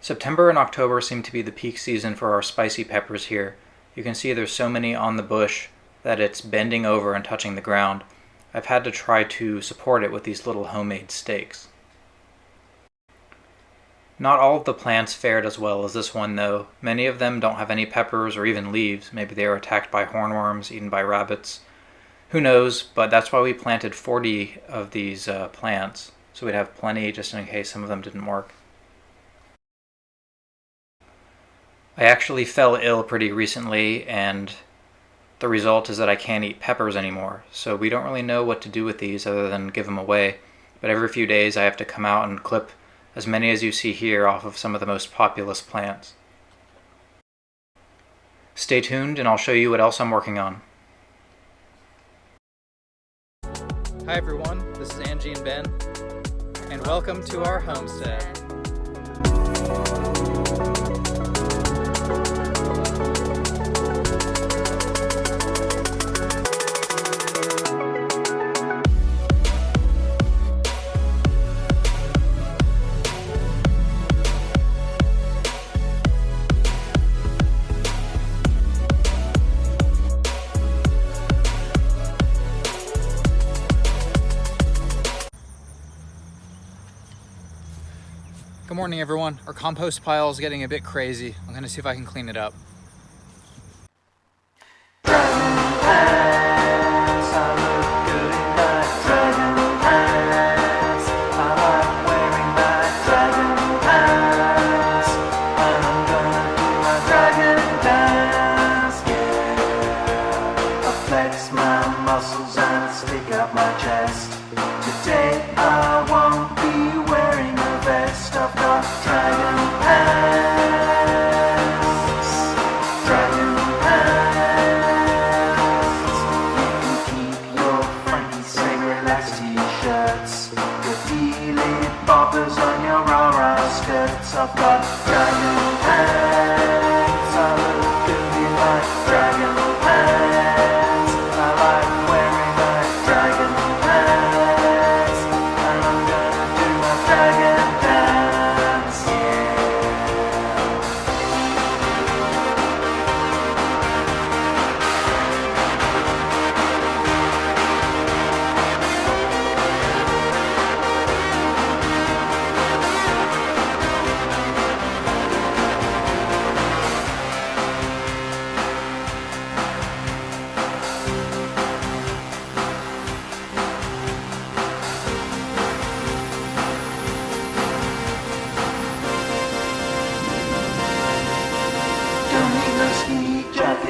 September and October seem to be the peak season for our spicy peppers here. You can see there's so many on the bush that it's bending over and touching the ground. I've had to try to support it with these little homemade stakes. Not all of the plants fared as well as this one though. Many of them don't have any peppers or even leaves. Maybe they are attacked by hornworms, eaten by rabbits. Who knows, but that's why we planted 40 of these plants, so we'd have plenty just in case some of them didn't work. I actually fell ill pretty recently, and the result is that I can't eat peppers anymore, so we don't really know what to do with these other than give them away. But every few days I have to come out and clip as many as you see here off of some of the most populous plants. Stay tuned and I'll show you what else I'm working on. Hi everyone, this is Angie and Ben, and welcome to our homestead. Good morning everyone. Our compost pile is getting a bit crazy. I'm gonna see if I can clean it up. Flex my muscles and stick up my chest. Today I won't be wearing a vest. I've got dragon pants. Dragon pants. You can keep your Frankie Sabre lax t-shirts. Your dealy boppers on your rah-rah skirts. I've got dragon pants. I look good in my dragon pants.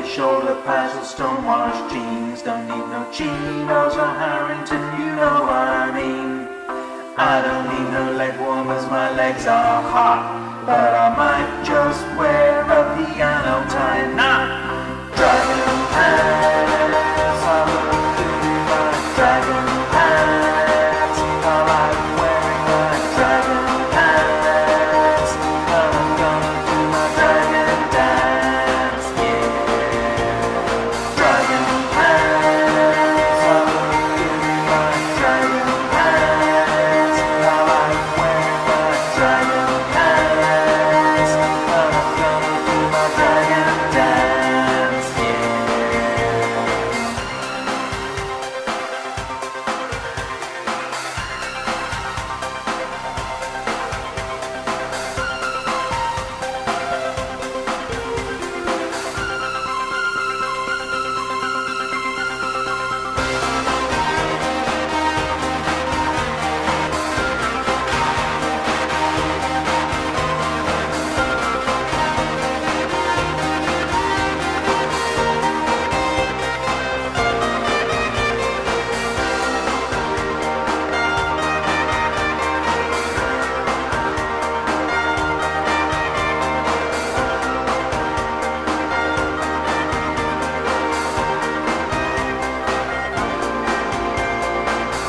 Shoulder pads or stonewashed jeans. Don't need no chinos or Harrington, you know what I mean. I don't need no leg warmers, my legs are hot. But I might just wear a piano tie knot. Dragon pants, I look good in my dragon pants. I like wearing my dragon pants. And I'm gonna do my dragon dance, yeah.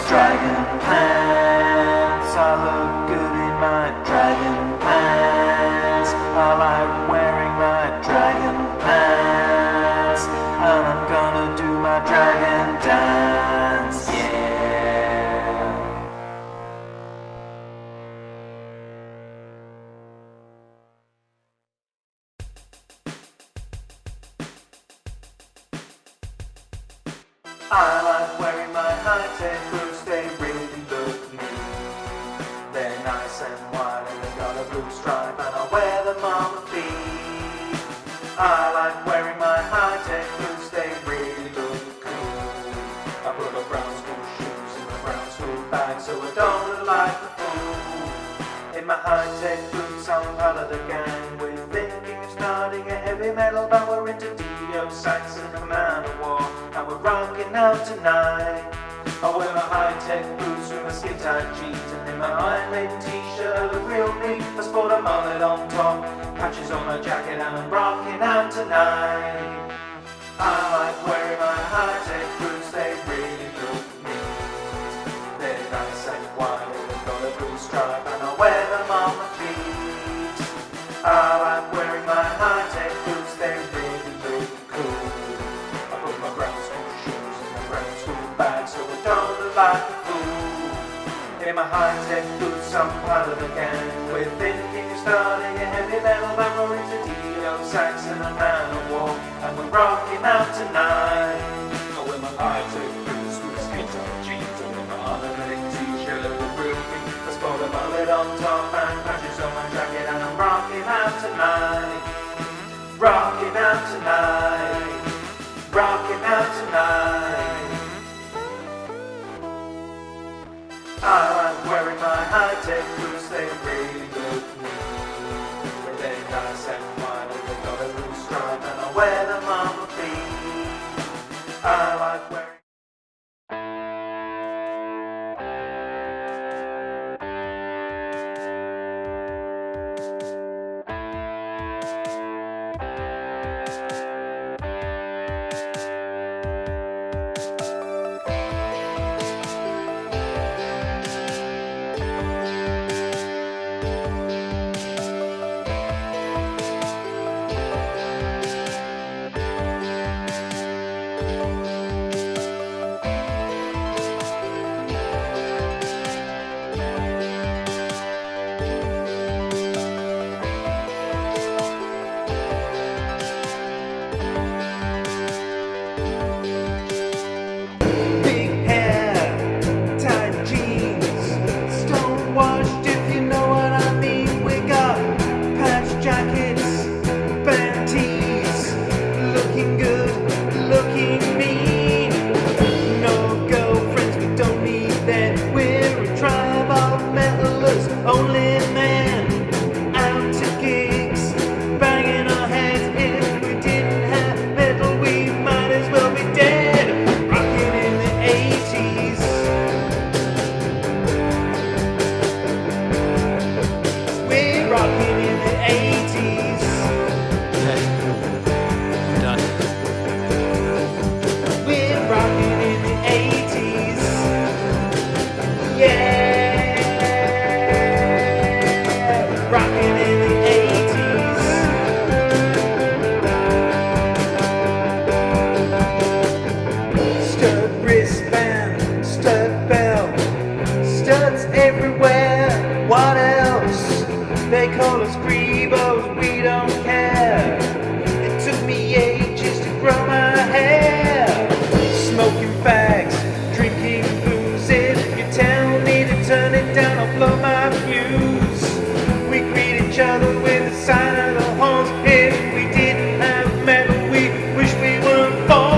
Dragon pants, I look good in my dragon pants. I like wearing my dragon pants. And I'm gonna do my dragon dance, yeah. I like wearing my Hi-Tec boots, they really look neat. They're nice and white and they got a blue stripe, and I wear them on my feet. I like wearing my Hi-Tec boots, they really look cool. I put my brown school shoes in my brown school bag so I don't look like a fool. In my Hi-Tec boots I'm part of the gang. We're thinking of starting a heavy metal band. We're into Dio, Saxon and Manowar, and we're rocking out tonight. I wear my Hi-Tec boots with my skin-tight jeans, and in my Iron Maiden t-shirt I look real neat. I sport a mullet on top, patches on my jacket, and I'm rocking out tonight. I like wearing my Hi-Tec boots, they really look neat. They're nice and white and they've got a blue stripe, and I wear them on my feet. I like wearing my Hi-Tec boots, they really look cool. I put my brown school shoes in my brown school bag so I don't look like a fool. In my Hi-Tec boots I'm part of the gang. We're thinking of starting a heavy metal band. We're into Dio, Saxon and Manowar, and we're rocking out tonight. I wear my Hi-Tec boots with skin-tight jeans, and in my Iron Maiden t-shirt I look real neat. I sport a mullet on top and patches on my jacket, and I'm rocking out tonight. Rocking out tonight. Rocking out tonight. I like wearing my Hi-Tec boots, they really look neat. They're nice and white and they've got a blue stripe, and I wear them on my feet. I like wearing they call us Grebos, we don't care. It took me ages to grow my hair. Smoking fags, drinking booze. If you tell me to turn it down, I'll blow my fuse. We greet each other with a sign of the horns. If we didn't have metal, we wish we weren't born.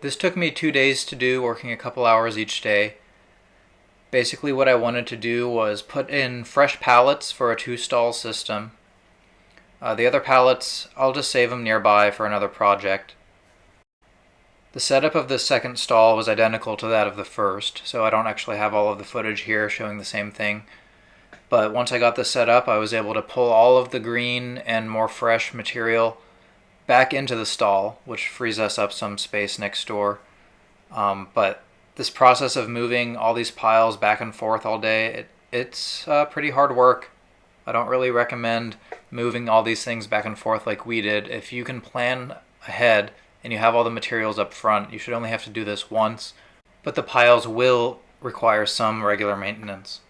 This took me 2 days to do, working a couple hours each day. Basically what I wanted to do was put in fresh pallets for a 2-stall system. The other pallets, I'll just save them nearby for another project. The setup of this second stall was identical to that of the first, so I don't actually have all of the footage here showing the same thing. But once I got this set up, I was able to pull all of the green and more fresh material back into the stall, which frees us up some space next door. But this process of moving all these piles back and forth all day, it's pretty hard work. I don't really recommend moving all these things back and forth like we did. If you can plan ahead and you have all the materials up front, you should only have to do this once, but the piles will require some regular maintenance.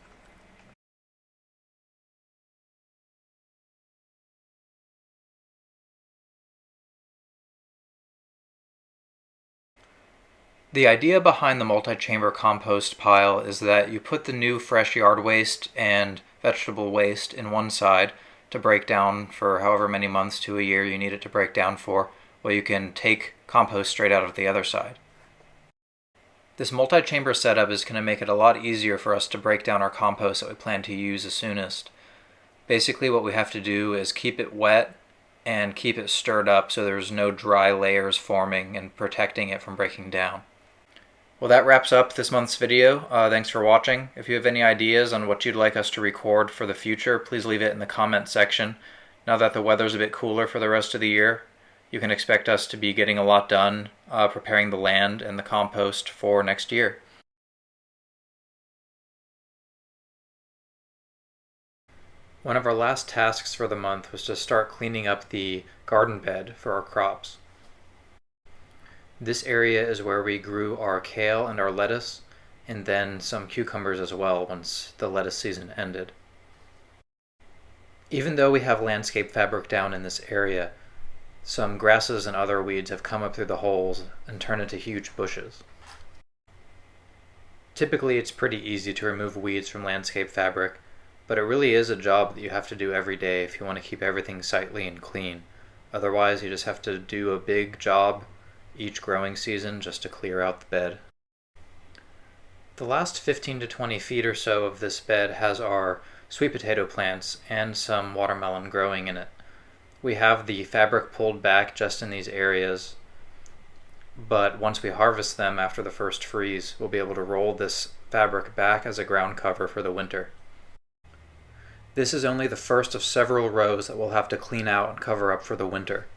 The idea behind the multi-chamber compost pile is that you put the new fresh yard waste and vegetable waste in one side to break down for however many months to a year you need it to break down for, while you can take compost straight out of the other side. This multi-chamber setup is going to make it a lot easier for us to break down our compost that we plan to use as soonest. Basically what we have to do is keep it wet and keep it stirred up so there's no dry layers forming and protecting it from breaking down. Well, that wraps up this month's video. Thanks for watching. If you have any ideas on what you'd like us to record for the future, please leave it in the comment section. Now that the weather's a bit cooler for the rest of the year, you can expect us to be getting a lot done preparing the land and the compost for next year. One of our last tasks for the month was to start cleaning up the garden bed for our crops. This area is where we grew our kale and our lettuce, and then some cucumbers as well once the lettuce season ended. Even though we have landscape fabric down in this area, some grasses and other weeds have come up through the holes and turned into huge bushes. Typically it's pretty easy to remove weeds from landscape fabric, but it really is a job that you have to do every day if you want to keep everything sightly and clean. Otherwise you just have to do a big job each growing season just to clear out the bed. The last 15 to 20 feet or so of this bed has our sweet potato plants and some watermelon growing in it. We have the fabric pulled back just in these areas, but once we harvest them after the first freeze, we'll be able to roll this fabric back as a ground cover for the winter. This is only the first of several rows that we'll have to clean out and cover up for the winter.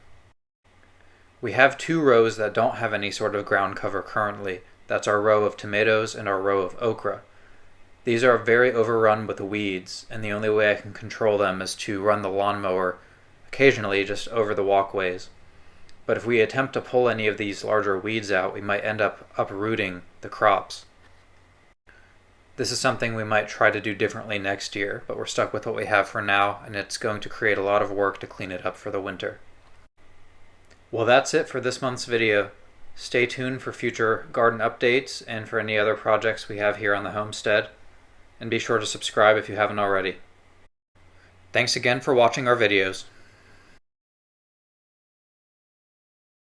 We have 2 rows that don't have any sort of ground cover currently. That's our row of tomatoes and our row of okra. These are very overrun with the weeds, and the only way I can control them is to run the lawnmower occasionally just over the walkways. But if we attempt to pull any of these larger weeds out, we might end up uprooting the crops. This is something we might try to do differently next year, but we're stuck with what we have for now, and it's going to create a lot of work to clean it up for the winter. Well, that's it for this month's video. Stay tuned for future garden updates and for any other projects we have here on the homestead. And be sure to subscribe if you haven't already. Thanks again for watching our videos.